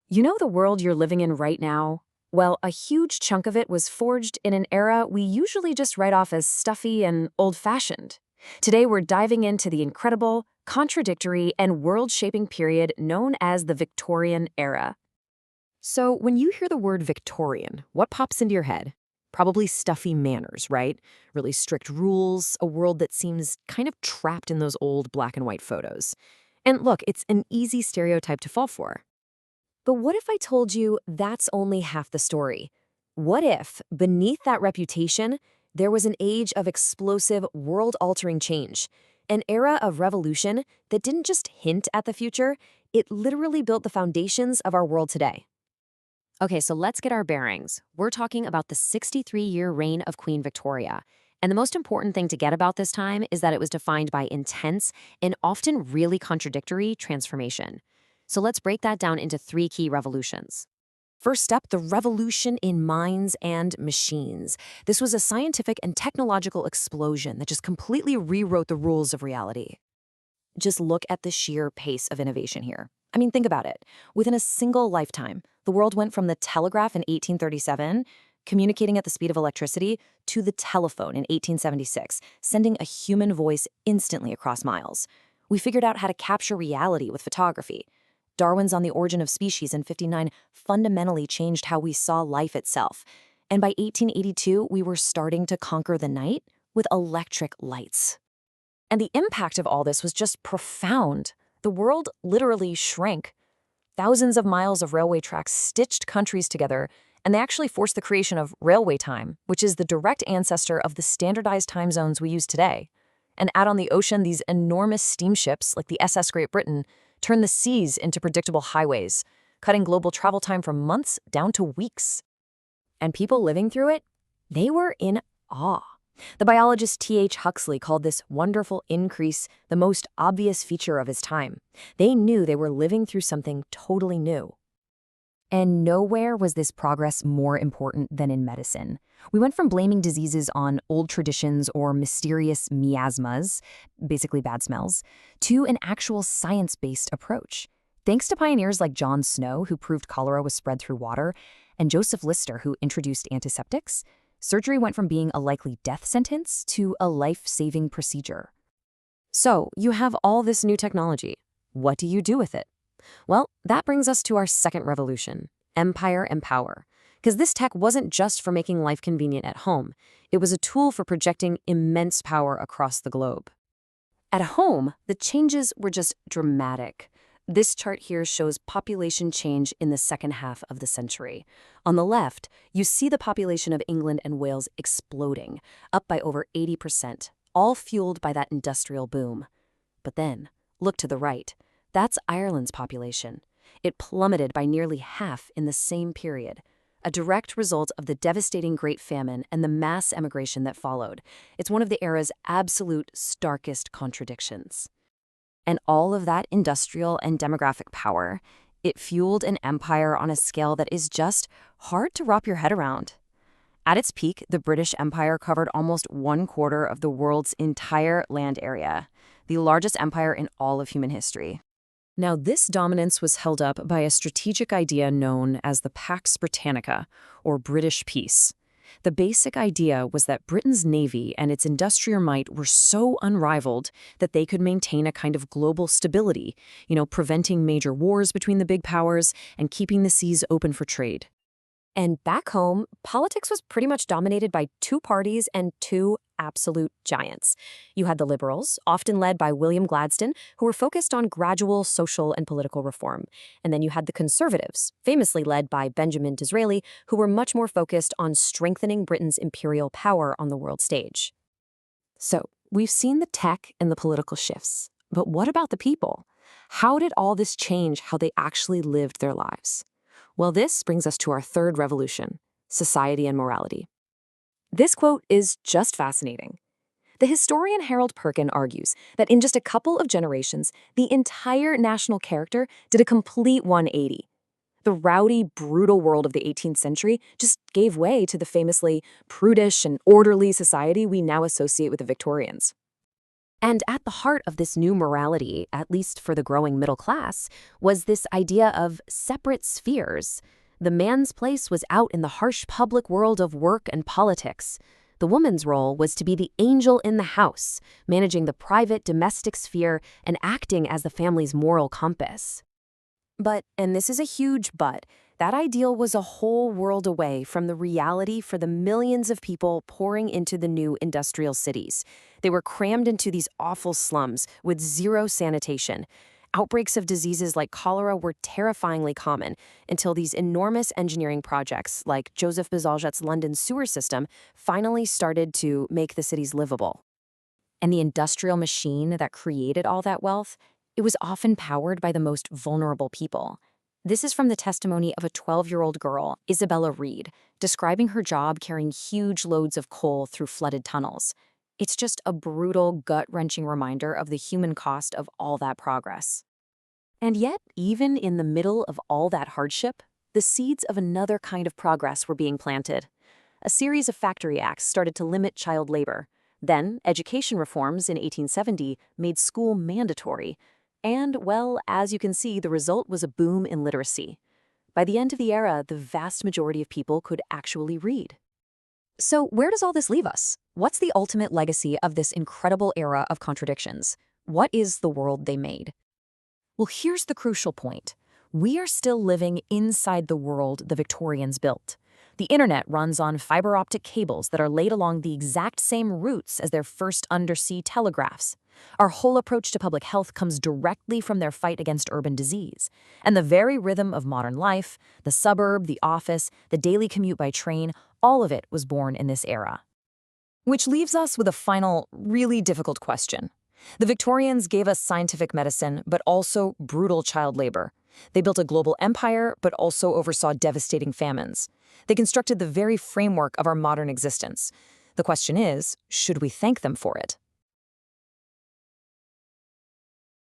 You know the world you're living in right now? Well, a huge chunk of it was forged in an era we usually just write off as stuffy and old-fashioned. Today we're diving into the incredible, contradictory, and world-shaping period known as the Victorian era. So when you hear the word Victorian, what pops into your head? Probably stuffy manners, right? Really strict rules, a world that seems kind of trapped in those old black and white photos. And look, it's an easy stereotype to fall for. But what if I told you that's only half the story? What if, beneath that reputation, there was an age of explosive, world-altering change? An era of revolution that didn't just hint at the future, it literally built the foundations of our world today. Okay, so let's get our bearings. We're talking about the 63-year reign of Queen Victoria. And the most important thing to get about this time is that it was defined by intense and often really contradictory transformation. So let's break that down into three key revolutions. First up, the revolution in minds and machines. This was a scientific and technological explosion that just completely rewrote the rules of reality. Just look at the sheer pace of innovation here. I mean, think about it. Within a single lifetime, the world went from the telegraph in 1837, communicating at the speed of electricity, to the telephone in 1876, sending a human voice instantly across miles. We figured out how to capture reality with photography. Darwin's On the Origin of Species in '59 fundamentally changed how we saw life itself. And by 1882, we were starting to conquer the night with electric lights. And the impact of all this was just profound. The world literally shrank. Thousands of miles of railway tracks stitched countries together, and they actually forced the creation of railway time, which is the direct ancestor of the standardized time zones we use today. And out on the ocean, these enormous steamships, like the SS Great Britain, turned the seas into predictable highways, cutting global travel time from months down to weeks. And people living through it, they were in awe. The biologist T.H. Huxley called this wonderful increase the most obvious feature of his time. They knew they were living through something totally new. And nowhere was this progress more important than in medicine. We went from blaming diseases on old traditions or mysterious miasmas, basically bad smells, to an actual science-based approach. Thanks to pioneers like John Snow, who proved cholera was spread through water, and Joseph Lister, who introduced antiseptics, surgery went from being a likely death sentence to a life-saving procedure. So, you have all this new technology. What do you do with it? Well, that brings us to our second revolution, empire and power. Because this tech wasn't just for making life convenient at home. It was a tool for projecting immense power across the globe. At home, the changes were just dramatic. This chart here shows population change in the second half of the century. On the left, you see the population of England and Wales exploding, up by over 80%, all fueled by that industrial boom. But then, look to the right. That's Ireland's population. It plummeted by nearly half in the same period, a direct result of the devastating Great Famine and the mass emigration that followed. It's one of the era's absolute starkest contradictions. And all of that industrial and demographic power, it fueled an empire on a scale that is just hard to wrap your head around. At its peak, the British Empire covered almost 1/4 of the world's entire land area, the largest empire in all of human history. Now, this dominance was held up by a strategic idea known as the Pax Britannica, or British peace. The basic idea was that Britain's navy and its industrial might were so unrivaled that they could maintain a kind of global stability, preventing major wars between the big powers and keeping the seas open for trade. And back home, politics was pretty much dominated by two parties and two absolute giants. You had the Liberals, often led by William Gladstone, who were focused on gradual social and political reform. And then you had the Conservatives, famously led by Benjamin Disraeli, who were much more focused on strengthening Britain's imperial power on the world stage. So, we've seen the tech and the political shifts. But what about the people? How did all this change how they actually lived their lives? Well, this brings us to our third revolution, society and morality. This quote is just fascinating. The historian Harold Perkin argues that in just a couple of generations, the entire national character did a complete 180. The rowdy, brutal world of the 18th century just gave way to the famously prudish and orderly society we now associate with the Victorians. And at the heart of this new morality, at least for the growing middle class, was this idea of separate spheres. The man's place was out in the harsh public world of work and politics. The woman's role was to be the angel in the house, managing the private domestic sphere and acting as the family's moral compass. But, and this is a huge but, that ideal was a whole world away from the reality for the millions of people pouring into the new industrial cities. They were crammed into these awful slums with zero sanitation. Outbreaks of diseases like cholera were terrifyingly common until these enormous engineering projects, like Joseph Bazalgette's London sewer system, finally started to make the cities livable. And the industrial machine that created all that wealth, it was often powered by the most vulnerable people. This is from the testimony of a 12-year-old girl, Isabella Reed, describing her job carrying huge loads of coal through flooded tunnels. It's just a brutal, gut-wrenching reminder of the human cost of all that progress. And yet, even in the middle of all that hardship, the seeds of another kind of progress were being planted. A series of factory acts started to limit child labor. Then, education reforms in 1870 made school mandatory. And, well, as you can see, the result was a boom in literacy. By the end of the era, the vast majority of people could actually read. So where does all this leave us? What's the ultimate legacy of this incredible era of contradictions? What is the world they made? Well, here's the crucial point. We are still living inside the world the Victorians built. The internet runs on fiber optic cables that are laid along the exact same routes as their first undersea telegraphs. Our whole approach to public health comes directly from their fight against urban disease. And the very rhythm of modern life, the suburb, the office, the daily commute by train, all of it was born in this era. Which leaves us with a final, really difficult question. The Victorians gave us scientific medicine, but also brutal child labor. They built a global empire, but also oversaw devastating famines. They constructed the very framework of our modern existence. The question is, should we thank them for it?